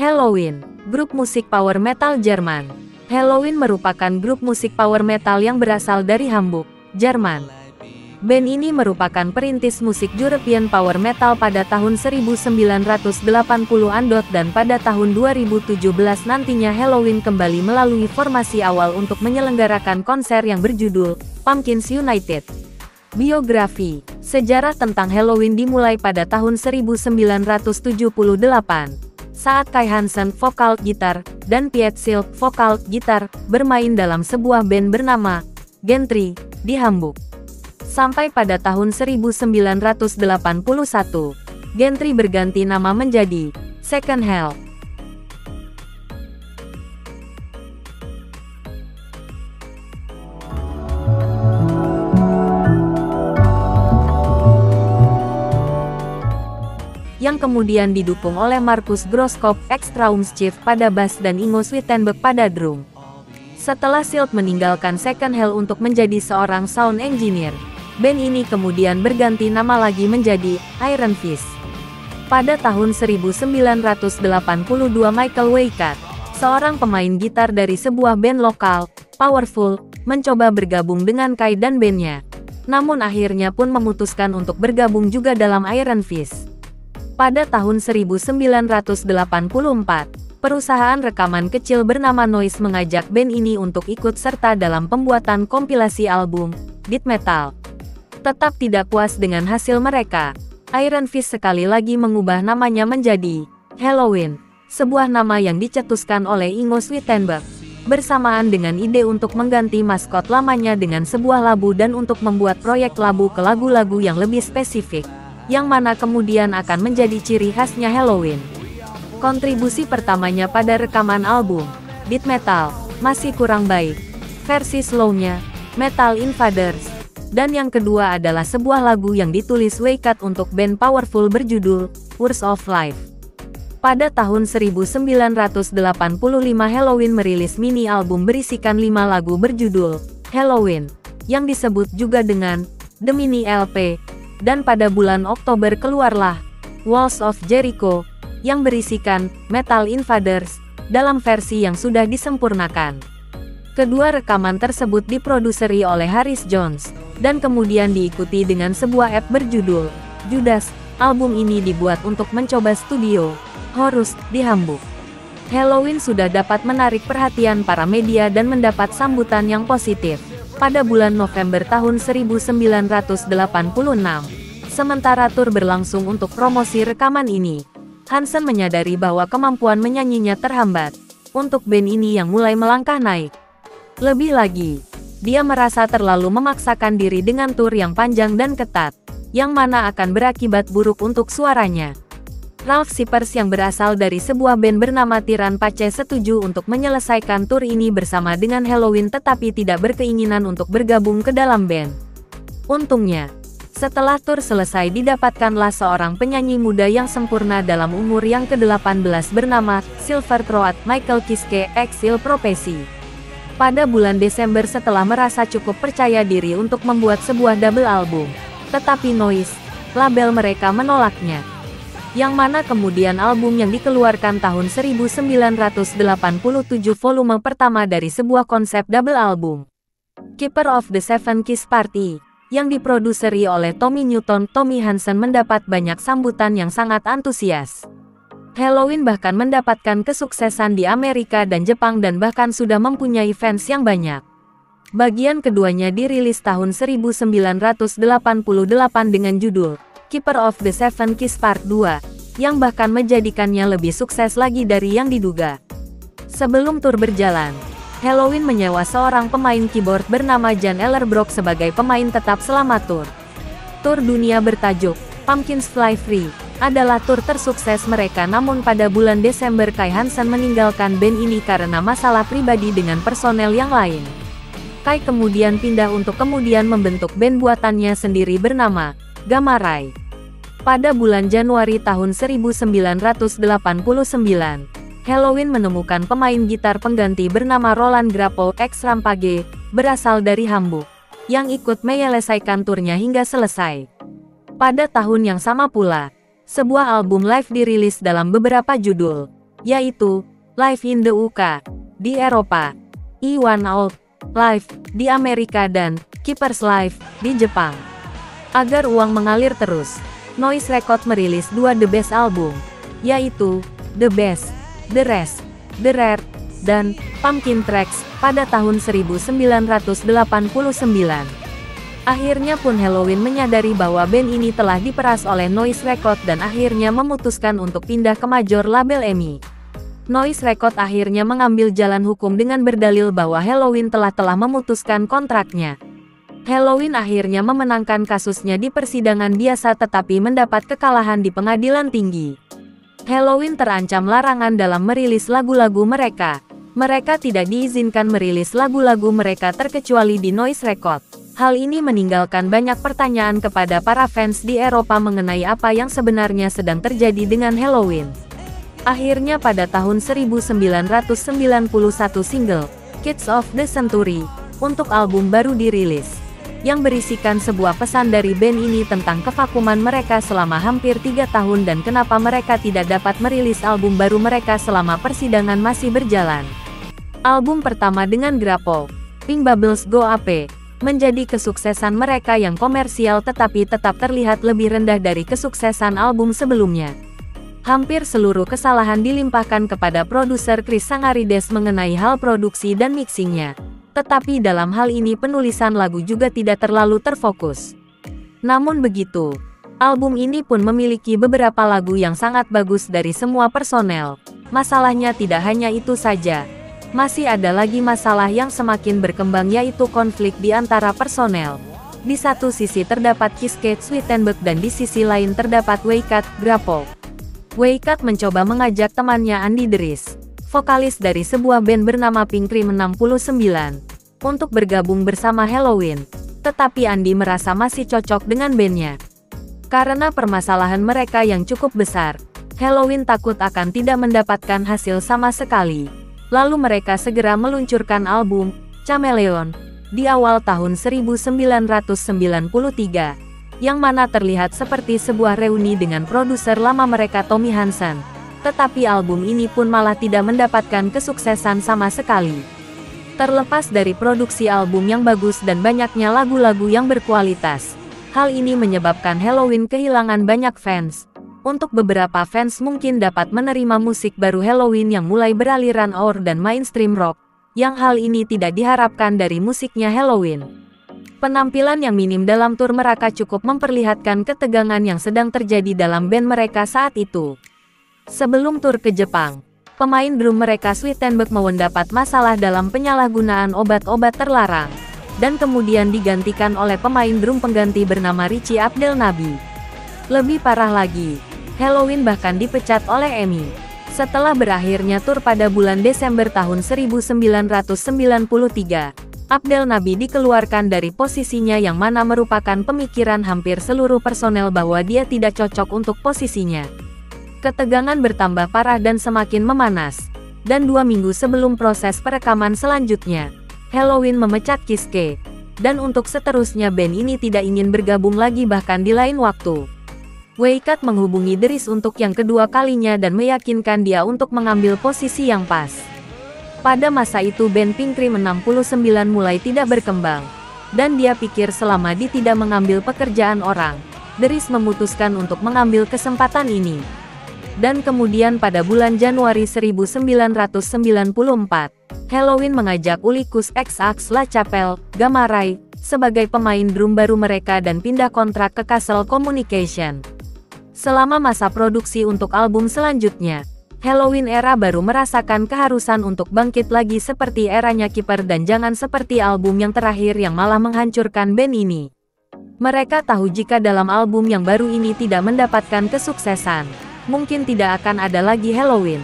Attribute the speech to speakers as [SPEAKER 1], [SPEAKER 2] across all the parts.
[SPEAKER 1] Helloween, grup musik power metal Jerman. Helloween merupakan grup musik power metal yang berasal dari Hamburg, Jerman. Band ini merupakan perintis musik European power metal pada tahun 1980-an dan pada tahun 2017 nantinya Helloween kembali melalui formasi awal untuk menyelenggarakan konser yang berjudul Pumpkins United. Biografi. Sejarah tentang Helloween dimulai pada tahun 1978. Saat Kai Hansen vokal gitar, dan Piet Silk vokal gitar, bermain dalam sebuah band bernama Gentry di Hamburg. Sampai pada tahun 1981, Gentry berganti nama menjadi Second Hell. Yang kemudian didukung oleh Markus Groskop, ex-Traumschiff pada bass dan Ingo Sweetenberg pada drum. Setelah Silt meninggalkan Second Hell untuk menjadi seorang sound engineer, band ini kemudian berganti nama lagi menjadi Iron Fist. Pada tahun 1982 Michael Weikat, seorang pemain gitar dari sebuah band lokal, Powerful, mencoba bergabung dengan Kai dan bandnya. Namun akhirnya pun memutuskan untuk bergabung juga dalam Iron Fist. Pada tahun 1984, perusahaan rekaman kecil bernama Noise mengajak band ini untuk ikut serta dalam pembuatan kompilasi album Death Metal. Tetap tidak puas dengan hasil mereka, Iron Fist sekali lagi mengubah namanya menjadi Helloween, sebuah nama yang dicetuskan oleh Ingo Sweetenberg, bersamaan dengan ide untuk mengganti maskot lamanya dengan sebuah labu dan untuk membuat proyek labu ke lagu-lagu yang lebih spesifik, yang mana kemudian akan menjadi ciri khasnya Helloween. Kontribusi pertamanya pada rekaman album Death Metal masih kurang baik, versi slow-nya Metal Invaders, dan yang kedua adalah sebuah lagu yang ditulis Weikat untuk band Powerful berjudul Words of Life. Pada tahun 1985 Helloween merilis mini album berisikan 5 lagu berjudul Helloween, yang disebut juga dengan The Mini LP. Dan pada bulan Oktober keluarlah Walls of Jericho, yang berisikan Metal Invaders, dalam versi yang sudah disempurnakan. Kedua rekaman tersebut diproduseri oleh Harris Jones, dan kemudian diikuti dengan sebuah EP berjudul Judas. Album ini dibuat untuk mencoba studio Horus di Hamburg. Helloween sudah dapat menarik perhatian para media dan mendapat sambutan yang positif pada bulan November tahun 1986. Sementara tur berlangsung untuk promosi rekaman ini, Hansen menyadari bahwa kemampuan menyanyinya terhambat untuk band ini yang mulai melangkah naik. Lebih lagi, dia merasa terlalu memaksakan diri dengan tur yang panjang dan ketat, yang mana akan berakibat buruk untuk suaranya. Ralf Siepers yang berasal dari sebuah band bernama Tiran Pace setuju untuk menyelesaikan tur ini bersama dengan Helloween tetapi tidak berkeinginan untuk bergabung ke dalam band. Untungnya, setelah tur selesai didapatkanlah seorang penyanyi muda yang sempurna dalam umur yang ke-18 bernama Silver Throat Michael Kiske Exil Profesi. Pada bulan Desember setelah merasa cukup percaya diri untuk membuat sebuah double album, tetapi Noise, label mereka menolaknya. Yang mana kemudian album yang dikeluarkan tahun 1987 volume pertama dari sebuah konsep double album, Keeper of the Seven Keys Party, yang diproduseri oleh Tommy Newton. Tommy Hansen mendapat banyak sambutan yang sangat antusias. Helloween bahkan mendapatkan kesuksesan di Amerika dan Jepang dan bahkan sudah mempunyai fans yang banyak. Bagian keduanya dirilis tahun 1988 dengan judul Keeper of the Seven Keys Part 2, yang bahkan menjadikannya lebih sukses lagi dari yang diduga. Sebelum tur berjalan, Helloween menyewa seorang pemain keyboard bernama Jan Ellerbrock sebagai pemain tetap selama tur. Tur dunia bertajuk Pumpkins Fly Free adalah tur tersukses mereka, namun pada bulan Desember Kai Hansen meninggalkan band ini karena masalah pribadi dengan personel yang lain. Kai kemudian pindah untuk kemudian membentuk band buatannya sendiri bernama Gamma Ray. Pada bulan Januari tahun 1989, Helloween menemukan pemain gitar pengganti bernama Roland Grapo ex Rampage, berasal dari Hamburg, yang ikut menyelesaikan turnya hingga selesai. Pada tahun yang sama pula, sebuah album live dirilis dalam beberapa judul, yaitu Live in the UK di Eropa, E1 Out Live di Amerika dan Keepers Live di Jepang. Agar uang mengalir terus, Noise Records merilis 2 The Best album, yaitu The Best, The Rest, The Rare, dan Pumpkin Tracks pada tahun 1989. Akhirnya pun Helloween menyadari bahwa band ini telah diperas oleh Noise Records dan akhirnya memutuskan untuk pindah ke major label EMI. Noise Records akhirnya mengambil jalan hukum dengan berdalil bahwa Helloween telah memutuskan kontraknya. Helloween akhirnya memenangkan kasusnya di persidangan biasa tetapi mendapat kekalahan di pengadilan tinggi. Helloween terancam larangan dalam merilis lagu-lagu mereka. Mereka tidak diizinkan merilis lagu-lagu mereka terkecuali di Noise Records. Hal ini meninggalkan banyak pertanyaan kepada para fans di Eropa mengenai apa yang sebenarnya sedang terjadi dengan Helloween. Akhirnya pada tahun 1991 single, Kids of the Century, untuk album baru dirilis, yang berisikan sebuah pesan dari band ini tentang kevakuman mereka selama hampir 3 tahun dan kenapa mereka tidak dapat merilis album baru mereka selama persidangan masih berjalan. Album pertama dengan Grapple, Pink Bubbles Go Up, menjadi kesuksesan mereka yang komersial tetapi tetap terlihat lebih rendah dari kesuksesan album sebelumnya. Hampir seluruh kesalahan dilimpahkan kepada produser Chris Sangarides mengenai hal produksi dan mixingnya. Tetapi dalam hal ini penulisan lagu juga tidak terlalu terfokus. Namun begitu, album ini pun memiliki beberapa lagu yang sangat bagus dari semua personel. Masalahnya tidak hanya itu saja. Masih ada lagi masalah yang semakin berkembang yaitu konflik di antara personel. Di satu sisi terdapat Kiske Sweetenberg dan di sisi lain terdapat Weikat Grapple. Weikat mencoba mengajak temannya Andy Dries, vokalis dari sebuah band bernama Pink Cream 69, untuk bergabung bersama Helloween. Tetapi Andy merasa masih cocok dengan bandnya. Karena permasalahan mereka yang cukup besar, Helloween takut akan tidak mendapatkan hasil sama sekali. Lalu mereka segera meluncurkan album Chameleon di awal tahun 1993. Yang mana terlihat seperti sebuah reuni dengan produser lama mereka Tommy Hansen. Tetapi album ini pun malah tidak mendapatkan kesuksesan sama sekali. Terlepas dari produksi album yang bagus dan banyaknya lagu-lagu yang berkualitas, hal ini menyebabkan Helloween kehilangan banyak fans. Untuk beberapa fans mungkin dapat menerima musik baru Helloween yang mulai beraliran Our dan mainstream rock, yang hal ini tidak diharapkan dari musiknya Helloween. Penampilan yang minim dalam tur mereka cukup memperlihatkan ketegangan yang sedang terjadi dalam band mereka saat itu. Sebelum tur ke Jepang, pemain drum mereka Sweetenberg mendapat masalah dalam penyalahgunaan obat-obat terlarang, dan kemudian digantikan oleh pemain drum pengganti bernama Richie Abdelnaby. Lebih parah lagi, Helloween bahkan dipecat oleh EMI. Setelah berakhirnya tur pada bulan Desember tahun 1993, Abdelnaby dikeluarkan dari posisinya yang mana merupakan pemikiran hampir seluruh personel bahwa dia tidak cocok untuk posisinya. Ketegangan bertambah parah dan semakin memanas. Dan 2 minggu sebelum proses perekaman selanjutnya, Helloween memecat Kiske. Dan untuk seterusnya band ini tidak ingin bergabung lagi bahkan di lain waktu. Weikat menghubungi Dries untuk yang kedua kalinya dan meyakinkan dia untuk mengambil posisi yang pas. Pada masa itu band Pink Cream 69 mulai tidak berkembang. Dan dia pikir selama dia tidak mengambil pekerjaan orang, Dries memutuskan untuk mengambil kesempatan ini. Dan kemudian pada bulan Januari 1994, Helloween mengajak Ulysses X La Chapelle, Gamma Ray, sebagai pemain drum baru mereka dan pindah kontrak ke Castle Communication. Selama masa produksi untuk album selanjutnya, Helloween era baru merasakan keharusan untuk bangkit lagi seperti eranya Keeper dan jangan seperti album yang terakhir yang malah menghancurkan band ini. Mereka tahu jika dalam album yang baru ini tidak mendapatkan kesuksesan, mungkin tidak akan ada lagi Helloween.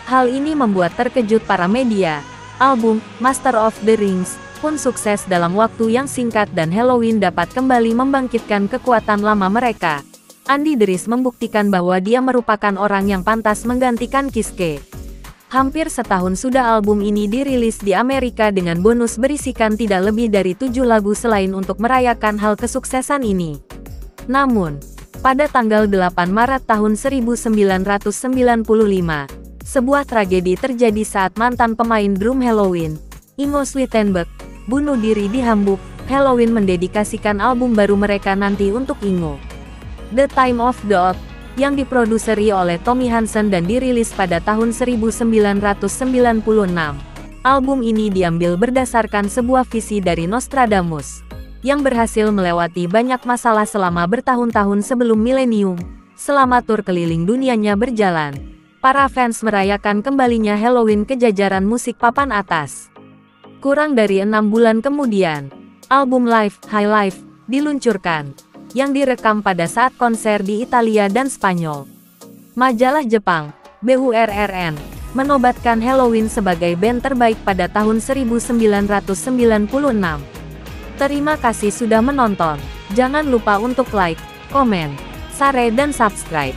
[SPEAKER 1] Hal ini membuat terkejut para media. Album Master of the Rings pun sukses dalam waktu yang singkat dan Helloween dapat kembali membangkitkan kekuatan lama mereka. Andy Dries membuktikan bahwa dia merupakan orang yang pantas menggantikan Kiske. Hampir setahun sudah album ini dirilis di Amerika dengan bonus berisikan tidak lebih dari 7 lagu selain untuk merayakan hal kesuksesan ini. Namun, pada tanggal 8 Maret tahun 1995, Sebuah tragedi terjadi saat mantan pemain drum Helloween, Ingo Swiethenberg, bunuh diri di Hamburg. Helloween mendedikasikan album baru mereka nanti untuk Ingo, The Time of the Odd, yang diproduseri oleh Tommy Hansen dan dirilis pada tahun 1996. Album ini diambil berdasarkan sebuah visi dari Nostradamus, yang berhasil melewati banyak masalah selama bertahun-tahun sebelum milenium. Selama tur keliling dunianya berjalan, para fans merayakan kembalinya Helloween ke jajaran musik papan atas. Kurang dari 6 bulan kemudian, album Live, High Life diluncurkan, yang direkam pada saat konser di Italia dan Spanyol. Majalah Jepang, BURRN, menobatkan Helloween sebagai band terbaik pada tahun 1996. Terima kasih sudah menonton. Jangan lupa untuk like, komen, share dan subscribe.